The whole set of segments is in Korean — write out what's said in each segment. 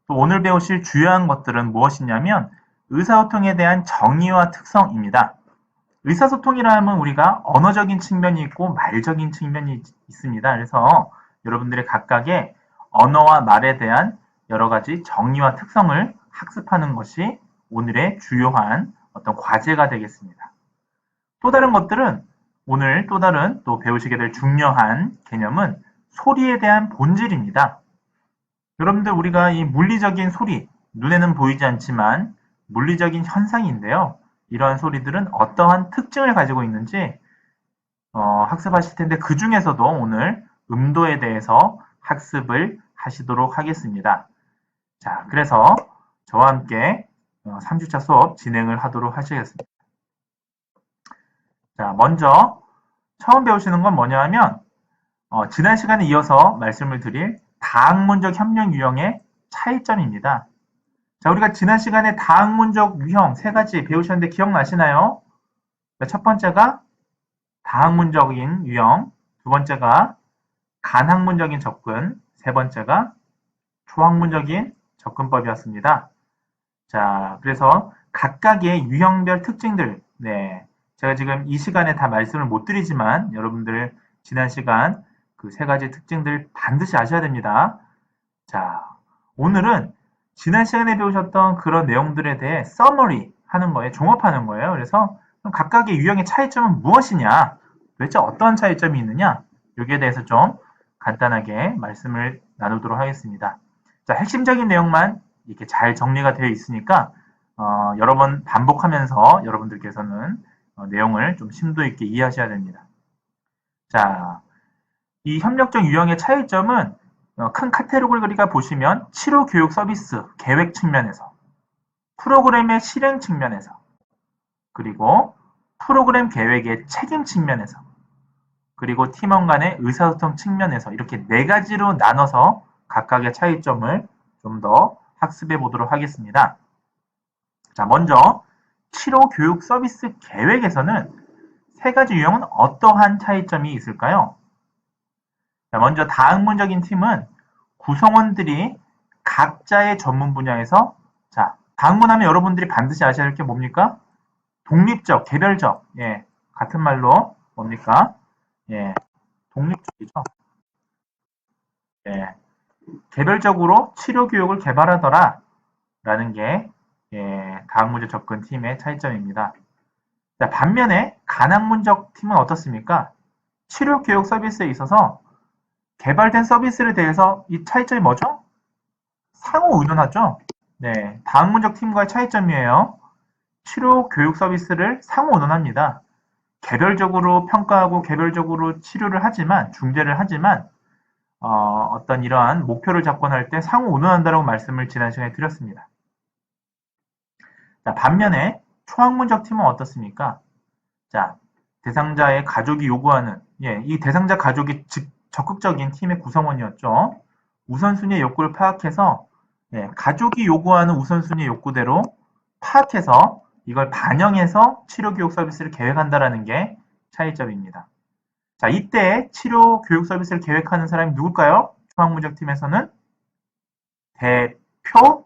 또 오늘 배우실 주요한 것들은 무엇이냐면 의사소통에 대한 정의와 특성입니다. 의사소통이라 하면 우리가 언어적인 측면이 있고 말적인 측면이 있습니다. 그래서 여러분들의 각각의 언어와 말에 대한 여러 가지 정의와 특성을 학습하는 것이 오늘의 주요한 어떤 과제가 되겠습니다. 또 다른 것들은 오늘 또 다른 또 배우시게 될 중요한 개념은 소리에 대한 본질입니다. 여러분들 우리가 이 물리적인 소리, 눈에는 보이지 않지만 물리적인 현상인데요. 이러한 소리들은 어떠한 특징을 가지고 있는지 학습하실 텐데 그 중에서도 오늘 음도에 대해서 학습을 하시도록 하겠습니다. 자, 그래서 저와 함께 3주차 수업 진행을 하도록 하시겠습니다. 자, 먼저 처음 배우시는 건 뭐냐 하면 지난 시간에 이어서 말씀을 드릴 다학문적 협력 유형의 차이점입니다. 자, 우리가 지난 시간에 다학문적 유형 세 가지 배우셨는데 기억나시나요? 첫 번째가 다학문적인 유형, 두 번째가 간학문적인 접근, 세 번째가 초학문적인 접근법이었습니다. 자, 그래서 각각의 유형별 특징들, 네, 제가 지금 이 시간에 다 말씀을 못 드리지만 여러분들 지난 시간 그 세 가지 특징들 반드시 아셔야 됩니다. 자, 오늘은 지난 시간에 배우셨던 그런 내용들에 대해 서머리 하는 거예요. 종합하는 거예요. 그래서 각각의 유형의 차이점은 무엇이냐, 도대체 어떤 차이점이 있느냐, 여기에 대해서 좀 간단하게 말씀을 나누도록 하겠습니다. 자, 핵심적인 내용만 이렇게 잘 정리가 되어 있으니까 여러 번 반복하면서 여러분들께서는 내용을 좀 심도 있게 이해하셔야 됩니다. 자, 이 협력적 유형의 차이점은 큰 카테고리가 보시면 치료 교육 서비스 계획 측면에서, 프로그램의 실행 측면에서, 그리고 프로그램 계획의 책임 측면에서, 그리고 팀원 간의 의사소통 측면에서 이렇게 네 가지로 나눠서 각각의 차이점을 좀 더 학습해 보도록 하겠습니다. 자, 먼저 치료 교육 서비스 계획에서는 세 가지 유형은 어떠한 차이점이 있을까요? 자, 먼저 다학문적인 팀은 구성원들이 각자의 전문 분야에서, 자, 다학문하면 여러분들이 반드시 아셔야 할 게 뭡니까? 독립적, 개별적, 예, 같은 말로 뭡니까? 예, 독립적이죠. 예, 개별적으로 치료 교육을 개발하더라 라는 게 다학문적 접근팀의 차이점입니다. 자, 반면에 간학문적 팀은 어떻습니까? 치료 교육 서비스에 있어서 개발된 서비스에 대해서 이 차이점이 뭐죠? 상호 의존하죠. 네, 다학문적 팀과의 차이점이에요. 치료 교육 서비스를 상호 의존합니다. 개별적으로 평가하고 개별적으로 치료를 하지만, 중재를 하지만 어떤 이러한 목표를 접근할 때 상호 의존한다라고 말씀을 지난 시간에 드렸습니다. 자, 반면에 초학문적 팀은 어떻습니까? 자, 대상자의 가족이 요구하는, 이 대상자 가족이 적극적인 팀의 구성원이었죠. 우선순위의 욕구를 파악해서 가족이 요구하는 우선순위의 욕구대로 파악해서 이걸 반영해서 치료교육 서비스를 계획한다는 게 차이점입니다. 자, 이때 치료교육 서비스를 계획하는 사람이 누굴까요? 초학문적 팀에서는 대표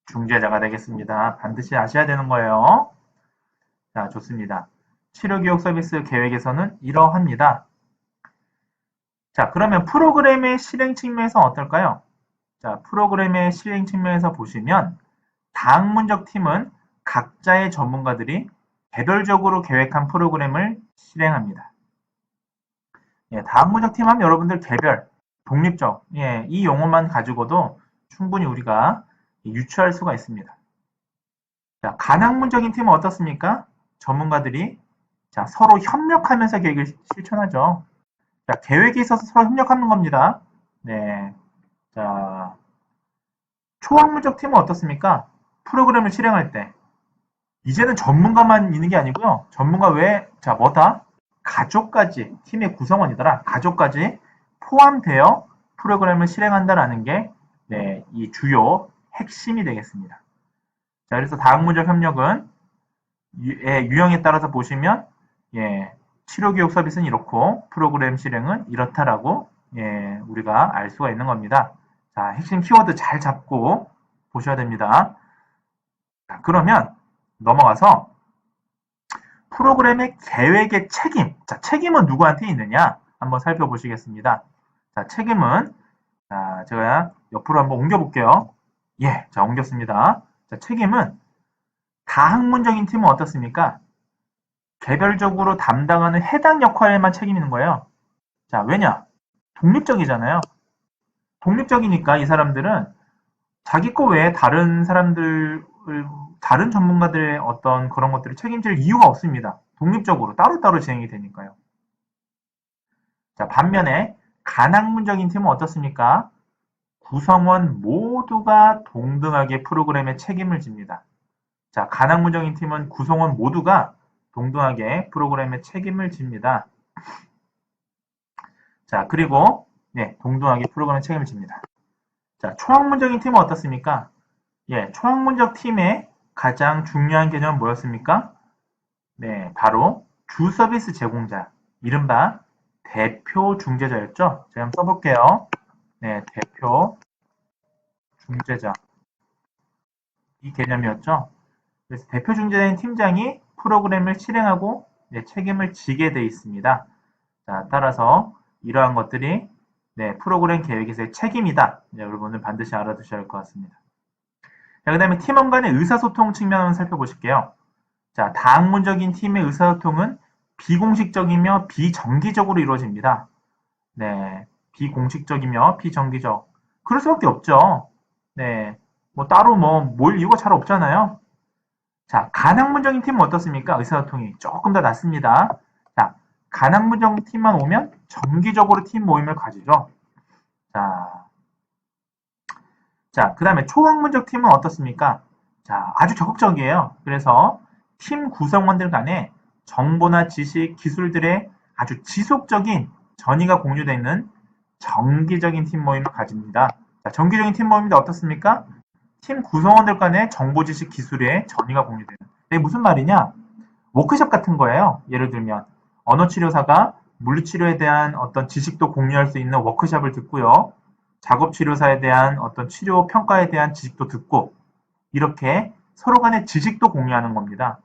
중재자가 되겠습니다. 반드시 아셔야 되는 거예요. 자, 좋습니다. 치료교육 서비스 계획에서는 이러합니다. 자, 그러면 프로그램의 실행 측면에서 어떨까요? 자, 프로그램의 실행 측면에서 보시면 다학문적 팀은 각자의 전문가들이 개별적으로 계획한 프로그램을 실행합니다. 다학문적 팀 하면 여러분들 개별, 독립적, 이 용어만 가지고도 충분히 우리가 유추할 수가 있습니다. 자, 간학문적인 팀은 어떻습니까? 전문가들이 자, 서로 협력하면서 계획을 실천하죠. 자, 계획에 있어서 서로 협력하는 겁니다. 네. 자, 초학문적 팀은 어떻습니까? 프로그램을 실행할 때 이제는 전문가만 있는 게 아니고요. 전문가 외에 자, 뭐다? 가족까지 팀의 구성원이더라. 가족까지 포함되어 프로그램을 실행한다라는 게 이 주요 핵심이 되겠습니다. 자, 그래서 다학문적 협력은 유형에 따라서 보시면 치료교육 서비스는 이렇고 프로그램 실행은 이렇다라고 우리가 알 수가 있는 겁니다. 자, 핵심 키워드 잘 잡고 보셔야 됩니다. 자, 그러면 넘어가서 프로그램의 계획의 책임. 자, 책임은 누구한테 있느냐? 한번 살펴보시겠습니다. 자, 책임은, 자, 제가 옆으로 한번 옮겨볼게요. 예, 자, 옮겼습니다. 자, 책임은 다학문적인 팀은 어떻습니까? 개별적으로 담당하는 해당 역할에만 책임 있는 거예요. 자, 왜냐? 독립적이잖아요. 독립적이니까 이 사람들은 자기 거 외에 다른 사람들, 다른 전문가들의 어떤 그런 것들을 책임질 이유가 없습니다. 독립적으로 따로따로 진행이 되니까요. 자, 반면에 간학문적인 팀은 어떻습니까? 구성원 모두가 동등하게 프로그램에 책임을 집니다. 자, 간학문적인 팀은 구성원 모두가 동등하게 프로그램에 책임을 집니다. 자, 그리고 네, 동등하게 프로그램에 책임을 집니다. 자, 초학문적인 팀은 어떻습니까? 예, 초학문적 팀의 가장 중요한 개념은 뭐였습니까? 네, 바로 주 서비스 제공자, 이른바 대표 중재자였죠. 제가 한번 써볼게요. 네, 대표 중재자. 이 개념이었죠. 그래서 대표 중재자인 팀장이 프로그램을 실행하고 네, 책임을 지게 돼 있습니다. 자, 따라서 이러한 것들이 네, 프로그램 계획에서의 책임이다. 네, 여러분은 반드시 알아두셔야 할 것 같습니다. 자, 그 다음에 팀원 간의 의사소통 측면을 살펴보실게요. 자, 다학문적인 팀의 의사소통은 비공식적이며 비정기적으로 이루어집니다. 네, 비공식적이며 비정기적. 그럴 수밖에 없죠. 네, 뭐 따로 뭐 모일 이유가 잘 없잖아요. 자, 간학문적인 팀은 어떻습니까? 의사소통이 조금 더 낫습니다. 자, 간학문적인 팀만 오면 정기적으로 팀 모임을 가지죠. 자, 그 다음에 초학문적 팀은 어떻습니까? 자, 아주 적극적이에요. 그래서 팀 구성원들 간에 정보나 지식, 기술들의 아주 지속적인 전이가 공유되어 있는 정기적인 팀 모임을 가집니다. 자, 정기적인 팀 모임인데 어떻습니까? 팀 구성원들 간의 정보, 지식, 기술의 전이가 공유되는. 이게 무슨 말이냐? 워크숍 같은 거예요. 예를 들면 언어치료사가 물리치료에 대한 어떤 지식도 공유할 수 있는 워크숍을 듣고요. 작업치료사에 대한 어떤 치료 평가에 대한 지식도 듣고 이렇게 서로 간의 지식도 공유하는 겁니다.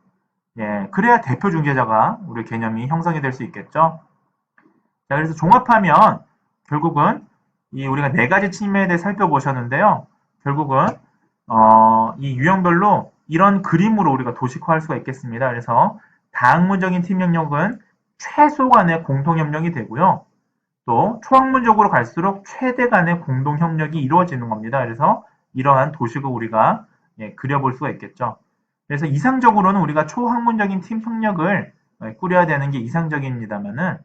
예, 그래야 대표 중재자가 우리 개념이 형성이 될 수 있겠죠. 자, 그래서 종합하면 결국은 이 우리가 네 가지 측면에 대해 살펴보셨는데요. 결국은 이 유형별로 이런 그림으로 우리가 도식화할 수가 있겠습니다. 그래서 다학문적인 팀 협력은 최소 간의 공통 협력이 되고요. 또 초학문적으로 갈수록 최대 간의 공동 협력이 이루어지는 겁니다. 그래서 이러한 도식을 우리가 그려볼 수가 있겠죠. 그래서 이상적으로는 우리가 초학문적인 팀 협력을 꾸려야 되는 게 이상적입니다만은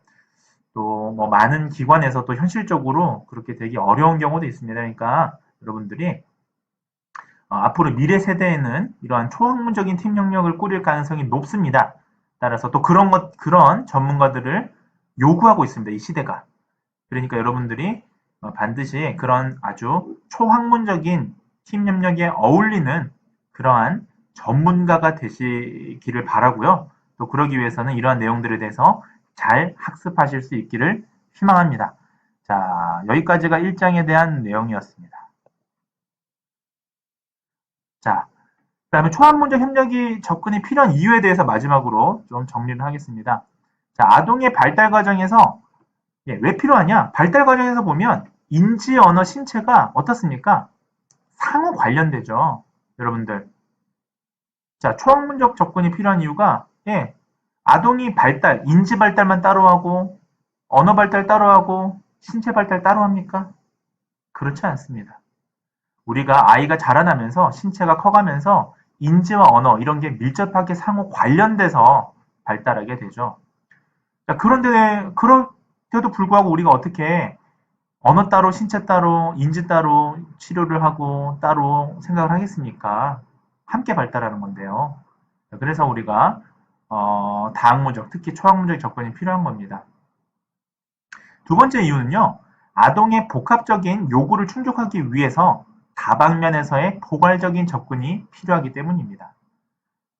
또 뭐 많은 기관에서 또 현실적으로 그렇게 되기 어려운 경우도 있습니다. 그러니까 여러분들이 앞으로 미래 세대에는 이러한 초학문적인 팀 협력을 꾸릴 가능성이 높습니다. 따라서 또 그런 전문가들을 요구하고 있습니다. 이 시대가. 그러니까 여러분들이 반드시 그런 아주 초학문적인 팀 협력에 어울리는 그러한 전문가가 되시기를 바라고요. 또 그러기 위해서는 이러한 내용들에 대해서 잘 학습하실 수 있기를 희망합니다. 자, 여기까지가 1장에 대한 내용이었습니다. 자, 그 다음에 초학문적 협력이 접근이 필요한 이유에 대해서 마지막으로 좀 정리를 하겠습니다. 자, 아동의 발달 과정에서 왜 필요하냐? 발달 과정에서 보면 인지, 언어, 신체가 어떻습니까? 상호 관련되죠. 여러분들. 자, 초학문적 접근이 필요한 이유가 아동이 발달, 인지 발달만 따로 하고 언어 발달 따로 하고 신체 발달 따로 합니까? 그렇지 않습니다. 우리가 아이가 자라나면서 신체가 커가면서 인지와 언어 이런 게 밀접하게 상호 관련돼서 발달하게 되죠. 그런데도 불구하고 우리가 어떻게 언어 따로 신체 따로 인지 따로 치료를 하고 따로 생각을 하겠습니까? 함께 발달하는 건데요. 그래서 우리가 다학문적, 특히 초학문적 접근이 필요한 겁니다. 두 번째 이유는요. 아동의 복합적인 요구를 충족하기 위해서 다방면에서의 포괄적인 접근이 필요하기 때문입니다.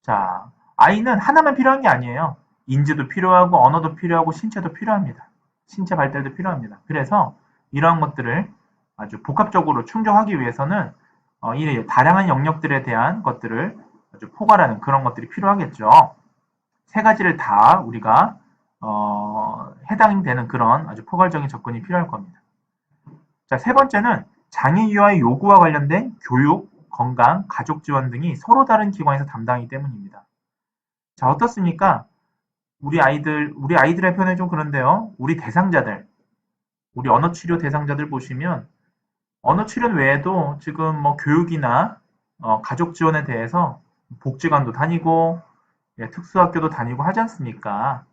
자, 아이는 하나만 필요한 게 아니에요. 인지도 필요하고 언어도 필요하고 신체도 필요합니다. 신체 발달도 필요합니다. 그래서 이러한 것들을 아주 복합적으로 충족하기 위해서는 이 다양한 영역들에 대한 것들을 아주 포괄하는 그런 것들이 필요하겠죠. 세 가지를 다 우리가 해당되는 그런 아주 포괄적인 접근이 필요할 겁니다. 자, 세 번째는 장애 유아의 요구와 관련된 교육, 건강, 가족 지원 등이 서로 다른 기관에서 담당하기 때문입니다. 자, 어떻습니까? 우리 아이들의 표현이 좀 그런데요. 우리 대상자들, 우리 언어치료 대상자들 보시면 언어치료 외에도 지금 뭐 교육이나 가족 지원에 대해서 복지관도 다니고 특수학교도 다니고 하지 않습니까?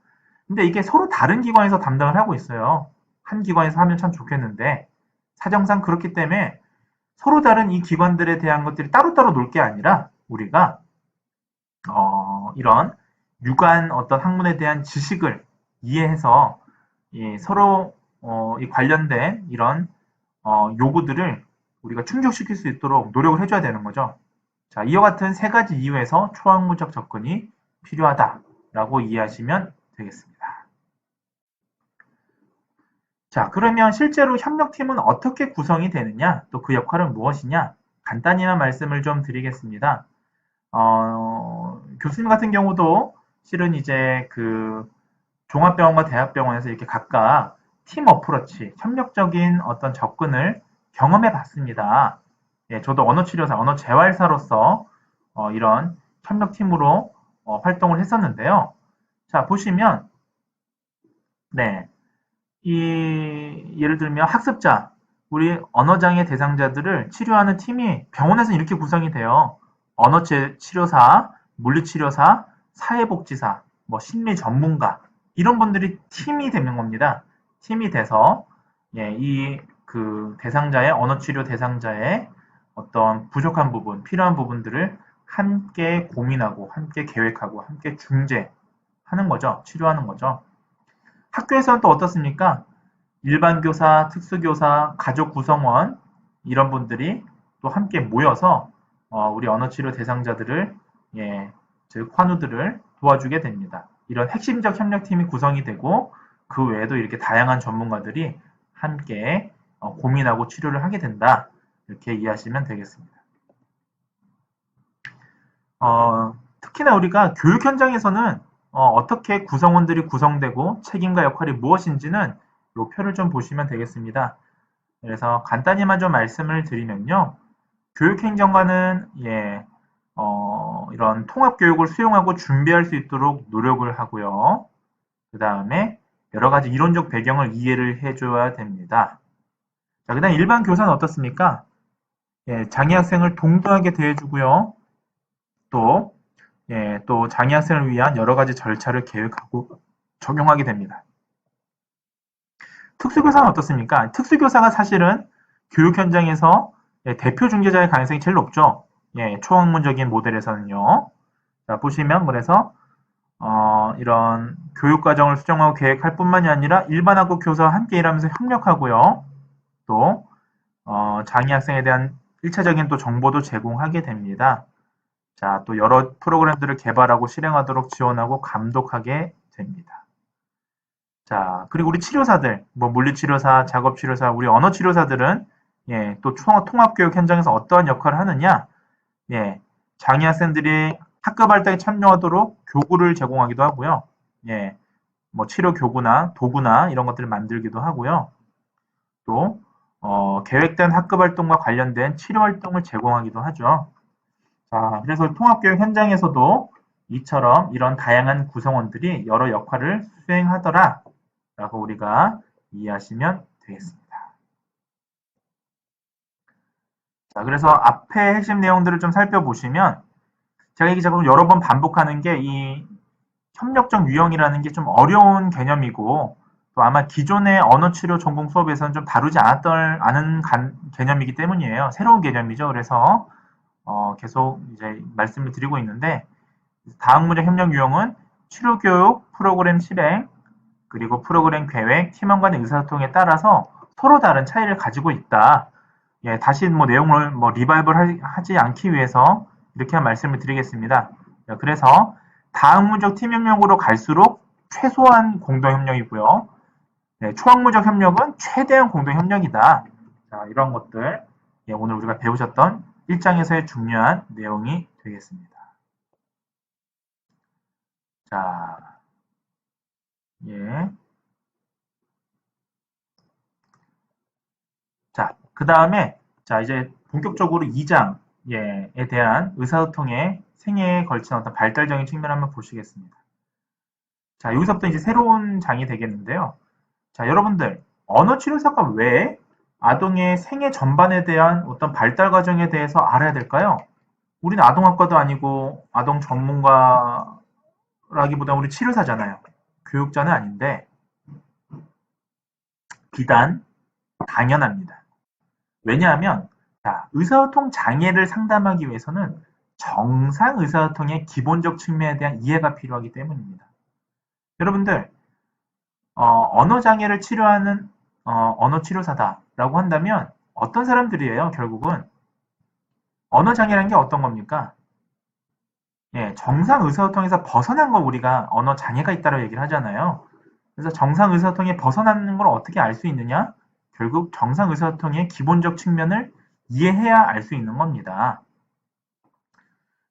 근데 이게 서로 다른 기관에서 담당을 하고 있어요. 한 기관에서 하면 참 좋겠는데 사정상 그렇기 때문에 서로 다른 이 기관들에 대한 것들이 따로따로 놀 게 아니라 우리가 이런 유관 어떤 학문에 대한 지식을 이해해서 서로 이 관련된 이런 요구들을 우리가 충족시킬 수 있도록 노력을 해줘야 되는 거죠. 자, 이와 같은 세 가지 이유에서 초학문적 접근이 필요하다라고 이해하시면 되겠습니다. 자, 그러면 실제로 협력팀은 어떻게 구성이 되느냐, 또 그 역할은 무엇이냐, 간단히만 말씀을 좀 드리겠습니다. 교수님 같은 경우도 실은 이제 그 종합병원과 대학병원에서 이렇게 각각 팀 어프로치, 협력적인 어떤 접근을 경험해 봤습니다. 예, 저도 언어치료사, 언어재활사로서 이런 협력팀으로 활동을 했었는데요. 자, 보시면, 네, 예를 들면 학습자, 우리 언어장애 대상자들을 치료하는 팀이 병원에서 이렇게 구성이 돼요. 언어치료사, 물리치료사, 사회복지사, 뭐 심리 전문가 이런 분들이 팀이 되는 겁니다. 팀이 돼서 이 그 대상자의 언어치료 대상자의 어떤 부족한 부분, 필요한 부분들을 함께 고민하고 함께 계획하고 함께 중재하는 거죠. 치료하는 거죠. 학교에서는 또 어떻습니까? 일반 교사, 특수교사, 가족 구성원 이런 분들이 또 함께 모여서 우리 언어치료 대상자들을 즉 환우들을 도와주게 됩니다. 이런 핵심적 협력팀이 구성이 되고 그 외에도 이렇게 다양한 전문가들이 함께 고민하고 치료를 하게 된다. 이렇게 이해하시면 되겠습니다. 특히나 우리가 교육 현장에서는 어떻게 구성원들이 구성되고 책임과 역할이 무엇인지는 이 표를 좀 보시면 되겠습니다. 그래서 간단히만 좀 말씀을 드리면요. 교육행정관은 이런 통합교육을 수용하고 준비할 수 있도록 노력을 하고요. 그 다음에 여러 가지 이론적 배경을 이해를 해줘야 됩니다. 자, 그 다음 일반 교사는 어떻습니까? 장애 학생을 동등하게 대해주고요. 또 장애 학생을 위한 여러 가지 절차를 계획하고 적용하게 됩니다. 특수교사는 어떻습니까? 특수교사가 사실은 교육 현장에서 대표 중재자의 가능성이 제일 높죠. 초학문적인 모델에서는요. 자, 보시면 그래서 이런 교육과정을 수정하고 계획할 뿐만이 아니라 일반 학급 교사와 함께 일하면서 협력하고요. 또 장애 학생에 대한 1차적인 또 정보도 제공하게 됩니다. 자, 또 여러 프로그램들을 개발하고 실행하도록 지원하고 감독하게 됩니다. 자, 그리고 우리 치료사들, 뭐 물리치료사, 작업치료사, 우리 언어치료사들은 또 통합교육 현장에서 어떠한 역할을 하느냐? 장애 학생들이 학급 활동에 참여하도록 교구를 제공하기도 하고요. 뭐 치료 교구나 도구나 이런 것들을 만들기도 하고요. 또 계획된 학급 활동과 관련된 치료 활동을 제공하기도 하죠. 자, 그래서 통합교육 현장에서도 이처럼 이런 다양한 구성원들이 여러 역할을 수행하더라 라고 우리가 이해하시면 되겠습니다. 자, 그래서 앞에 핵심 내용들을 좀 살펴보시면 제가 이게 자꾸 여러 번 반복하는 게 이 협력적 유형이라는 게 좀 어려운 개념이고 또 아마 기존의 언어치료 전공 수업에서는 좀 다루지 않은 개념이기 때문이에요. 새로운 개념이죠. 그래서 계속 이제 말씀을 드리고 있는데 다학문적 협력 유형은 치료교육, 프로그램 실행, 그리고 프로그램 계획, 팀원 간의 의사소통에 따라서 서로 다른 차이를 가지고 있다. 다시 뭐 내용을 뭐 리바이벌 하지 않기 위해서 이렇게 말씀을 드리겠습니다. 그래서 다학문적 팀 협력으로 갈수록 최소한 공동 협력이고요. 초학문적 협력은 최대한 공동 협력이다. 자, 이런 것들 예, 오늘 우리가 배우셨던 1장에서의 중요한 내용이 되겠습니다. 자, 예. 자, 그 다음에 자, 이제 본격적으로 2장에 대한 의사소통의 생애에 걸친 어떤 발달적인 측면을 한번 보시겠습니다. 자, 여기서부터 이제 새로운 장이 되겠는데요. 자, 여러분들, 언어치료사가 왜 아동의 생애 전반에 대한 어떤 발달 과정에 대해서 알아야 될까요? 우리는 아동학과도 아니고 아동 전문가라기보다 우리 치료사잖아요. 교육자는 아닌데 비단 당연합니다. 왜냐하면 자, 의사소통 장애를 상담하기 위해서는 정상 의사소통의 기본적 측면에 대한 이해가 필요하기 때문입니다. 여러분들 언어 장애를 치료하는 언어 치료사다라고 한다면 어떤 사람들이에요? 결국은 언어 장애라는 게 어떤 겁니까? 예, 정상 의사소통에서 벗어난 걸 우리가 언어 장애가 있다고 얘기를 하잖아요. 그래서 정상 의사소통에 벗어나는 걸 어떻게 알 수 있느냐? 결국 정상 의사소통의 기본적 측면을 이해해야 알 수 있는 겁니다.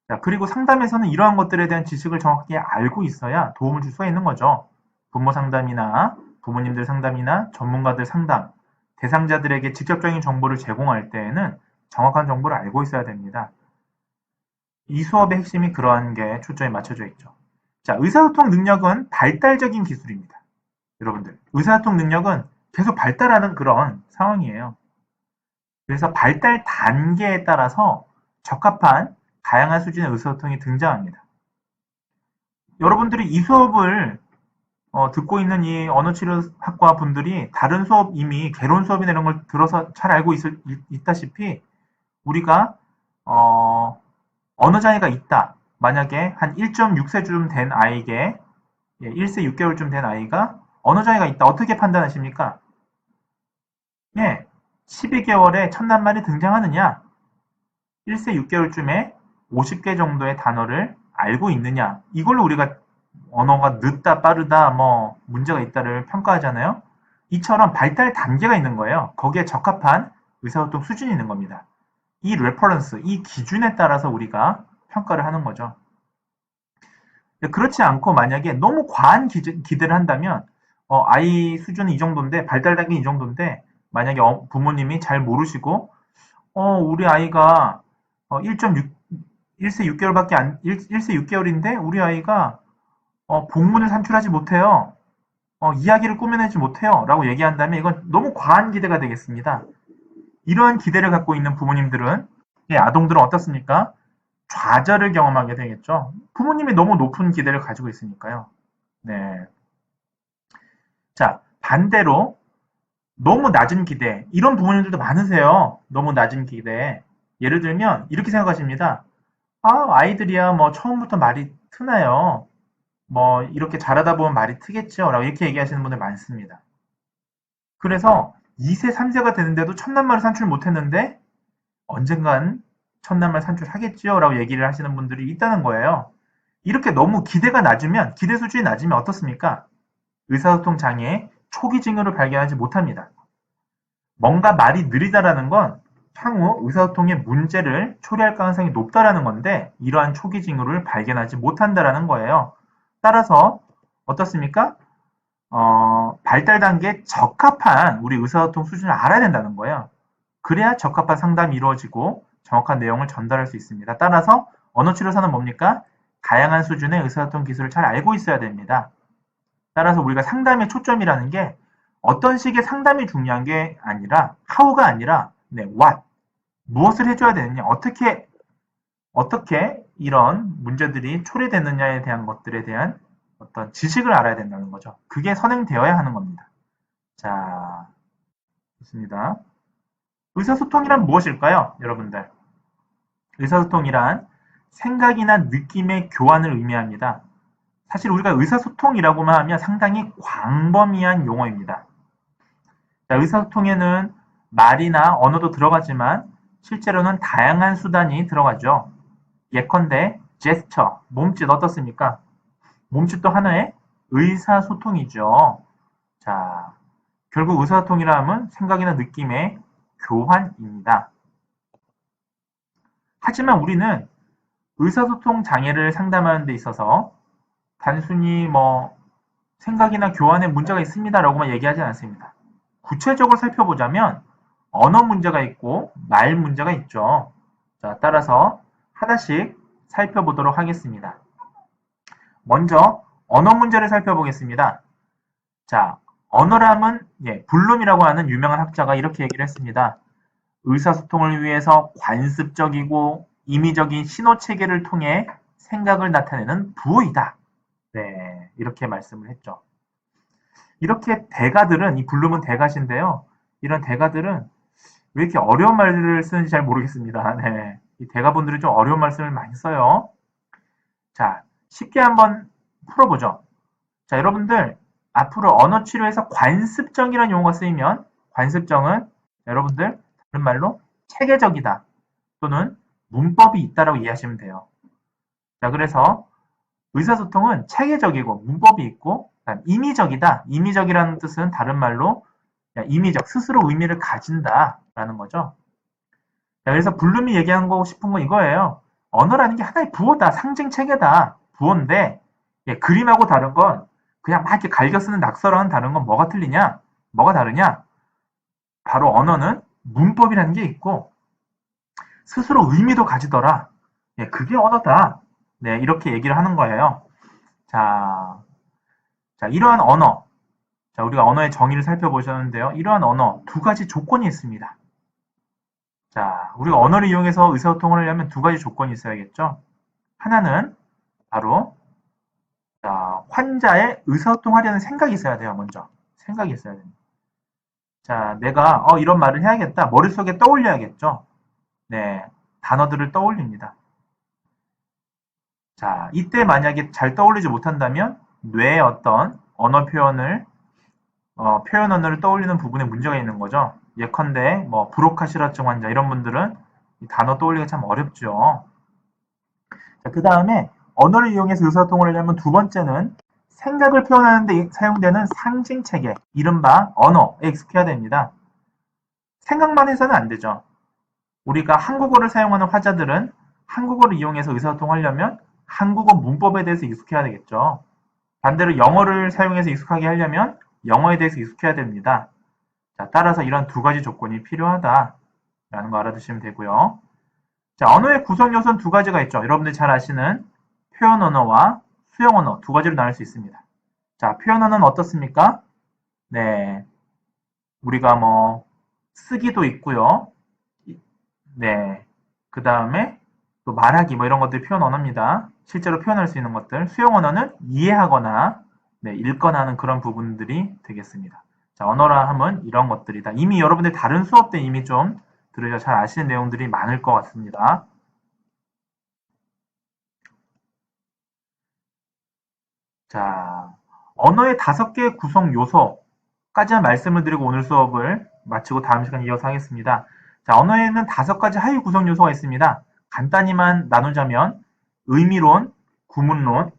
자, 그리고 상담에서는 이러한 것들에 대한 지식을 정확하게 알고 있어야 도움을 줄 수가 있는 거죠. 부모 상담이나 부모님들 상담이나 전문가들 상담, 대상자들에게 직접적인 정보를 제공할 때에는 정확한 정보를 알고 있어야 됩니다. 이 수업의 핵심이 그러한 게 초점이 맞춰져 있죠. 자, 의사소통 능력은 발달적인 기술입니다. 여러분들, 의사소통 능력은 계속 발달하는 그런 상황이에요. 그래서 발달 단계에 따라서 적합한 다양한 수준의 의사소통이 등장합니다. 여러분들이 이 수업을 듣고 있는 이 언어치료학과 분들이 다른 수업 이미 개론 수업이나 이런 걸 들어서 잘 알고 있다시피 우리가 언어 장애가 있다. 만약에 한 1.6세쯤 된 아이에게 1세 6개월쯤 된 아이가 언어 장애가 있다. 어떻게 판단하십니까? 예, 12개월에 첫낱말이 등장하느냐? 1세 6개월쯤에 50개 정도의 단어를 알고 있느냐? 이걸로 우리가 언어가 늦다, 빠르다, 뭐 문제가 있다를 평가하잖아요. 이처럼 발달 단계가 있는 거예요. 거기에 적합한 의사소통 수준이 있는 겁니다. 이 레퍼런스, 이 기준에 따라서 우리가 평가를 하는 거죠. 그렇지 않고 만약에 너무 과한 기대를 한다면 아이 수준은 이 정도인데 발달 단계는 이 정도인데 만약에 부모님이 잘 모르시고 우리 아이가 1.6 1세 6개월밖에 안 1세 6개월인데 우리 아이가 복문을 산출하지 못해요. 이야기를 꾸며내지 못해요. 라고 얘기한다면 이건 너무 과한 기대가 되겠습니다. 이러한 기대를 갖고 있는 부모님들은 아동들은 어떻습니까? 좌절을 경험하게 되겠죠. 부모님이 너무 높은 기대를 가지고 있으니까요. 네. 자, 반대로 너무 낮은 기대. 이런 부모님들도 많으세요. 너무 낮은 기대. 예를 들면 이렇게 생각하십니다. 아이들이야 뭐 처음부터 말이 트나요. 뭐 이렇게 잘하다 보면 말이 트겠죠. 라고 이렇게 얘기하시는 분들 많습니다. 그래서 2세, 3세가 되는데도 첫낱말을 산출 못했는데 언젠간 첫낱말 산출하겠지요. 라고 얘기를 하시는 분들이 있다는 거예요. 이렇게 너무 기대가 낮으면, 기대 수준이 낮으면 어떻습니까? 의사소통 장애 초기 징후를 발견하지 못합니다. 뭔가 말이 느리다라는 건 향후 의사소통의 문제를 초래할 가능성이 높다라는 건데 이러한 초기 징후를 발견하지 못한다라는 거예요. 따라서 어떻습니까? 발달 단계에 적합한 우리 의사소통 수준을 알아야 된다는 거예요. 그래야 적합한 상담이 이루어지고 정확한 내용을 전달할 수 있습니다. 따라서 언어치료사는 뭡니까? 다양한 수준의 의사소통 기술을 잘 알고 있어야 됩니다. 따라서 우리가 상담의 초점이라는 게 어떤 식의 상담이 중요한 게 아니라 how가 아니라 what, 무엇을 해줘야 되느냐, 어떻게 이런 문제들이 초래되느냐에 대한 것들에 대한 어떤 지식을 알아야 된다는 거죠. 그게 선행되어야 하는 겁니다. 자, 좋습니다. 의사소통이란 무엇일까요? 여러분들. 의사소통이란 생각이나 느낌의 교환을 의미합니다. 사실 우리가 의사소통이라고만 하면 상당히 광범위한 용어입니다. 자, 의사소통에는 말이나 언어도 들어가지만 실제로는 다양한 수단이 들어가죠. 예컨대 제스처, 몸짓 어떻습니까? 몸짓도 하나의 의사소통이죠. 자, 결국 의사소통이라 하면 생각이나 느낌의 교환입니다. 하지만 우리는 의사소통 장애를 상담하는 데 있어서 단순히 생각이나 교환에 문제가 있습니다라고만 얘기하지 않습니다. 구체적으로 살펴보자면 언어 문제가 있고 말 문제가 있죠. 자, 따라서 하나씩 살펴보도록 하겠습니다. 먼저 언어 문제를 살펴보겠습니다. 자, 언어람은 블룸이라고 하는 유명한 학자가 이렇게 얘기를 했습니다. 의사소통을 위해서 관습적이고 임의적인 신호체계를 통해 생각을 나타내는 부호이다. 네, 이렇게 말씀을 했죠. 이렇게 대가들은, 이 블룸은 대가신데요. 이런 대가들은 왜 이렇게 어려운 말을 쓰는지 잘 모르겠습니다. 네, 이 대가분들이 좀 어려운 말씀을 많이 써요. 자, 쉽게 한번 풀어보죠. 자, 여러분들 앞으로 언어 치료에서 관습적이라는 용어가 쓰이면 관습적은 여러분들 다른 말로 체계적이다 또는 문법이 있다라고 이해하시면 돼요. 자, 그래서 의사소통은 체계적이고 문법이 있고 임의적이다. 임의적이라는 뜻은 다른 말로 임의적, 스스로 의미를 가진다라는 거죠. 자, 그래서 블룸이 얘기하고 싶은 건 이거예요. 언어라는 게 하나의 부호다. 상징 체계다. 부호인데 그림하고 다른 건 그냥 막 이렇게 갈겨 쓰는 낙서랑은 다른 건 뭐가 틀리냐? 뭐가 다르냐? 바로 언어는 문법이라는 게 있고 스스로 의미도 가지더라. 그게 언어다. 네, 이렇게 얘기를 하는 거예요. 자, 이러한 언어. 자, 우리가 언어의 정의를 살펴보셨는데요. 이러한 언어 두 가지 조건이 있습니다. 자, 우리가 언어를 이용해서 의사소통을 하려면 두 가지 조건이 있어야겠죠. 하나는 바로 환자의 의사소통하려는 생각이 있어야 돼요. 먼저 생각이 있어야 됩니다. 자, 내가 이런 말을 해야겠다. 머릿속에 떠올려야겠죠. 네, 단어들을 떠올립니다. 자, 이때 만약에 잘 떠올리지 못한다면 뇌의 어떤 언어 표현을 표현 언어를 떠올리는 부분에 문제가 있는 거죠. 예컨대 브로카시라증 환자 이런 분들은 이 단어 떠올리기가 참 어렵죠. 자, 그 다음에 언어를 이용해서 의사소통을 하려면 두 번째는 생각을 표현하는 데 사용되는 상징 체계, 이른바 언어에 익숙해야 됩니다. 생각만 해서는 안 되죠. 우리가 한국어를 사용하는 화자들은 한국어를 이용해서 의사소통하려면 한국어 문법에 대해서 익숙해야 되겠죠. 반대로 영어를 사용해서 익숙하게 하려면 영어에 대해서 익숙해야 됩니다. 자, 따라서 이런 두 가지 조건이 필요하다라는 거 알아두시면 되고요. 자, 언어의 구성 요소는 두 가지가 있죠. 여러분들이 잘 아시는 표현 언어와 수용 언어 두 가지로 나눌 수 있습니다. 자, 표현 언어는 어떻습니까? 네, 우리가 쓰기도 있고요. 네, 그 다음에 또 말하기 이런 것들이 표현 언어입니다. 실제로 표현할 수 있는 것들. 수용 언어는 이해하거나 읽거나 하는 그런 부분들이 되겠습니다. 자, 언어라 하면 이런 것들이다. 이미 여러분들 다른 수업 때 이미 좀 들으셔서 잘 아시는 내용들이 많을 것 같습니다. 자, 언어의 5개의 구성 요소까지만 말씀을 드리고 오늘 수업을 마치고 다음 시간에 이어서 하겠습니다. 자, 언어에는 5가지 하위 구성 요소가 있습니다. 간단히만 나누자면 의미론, 구문론,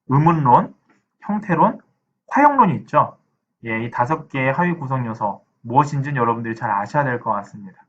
의문론, 형태론, 화형론이 있죠. 이 5개의 하위 구성 요소 무엇인지는 여러분들이 잘 아셔야 될 것 같습니다.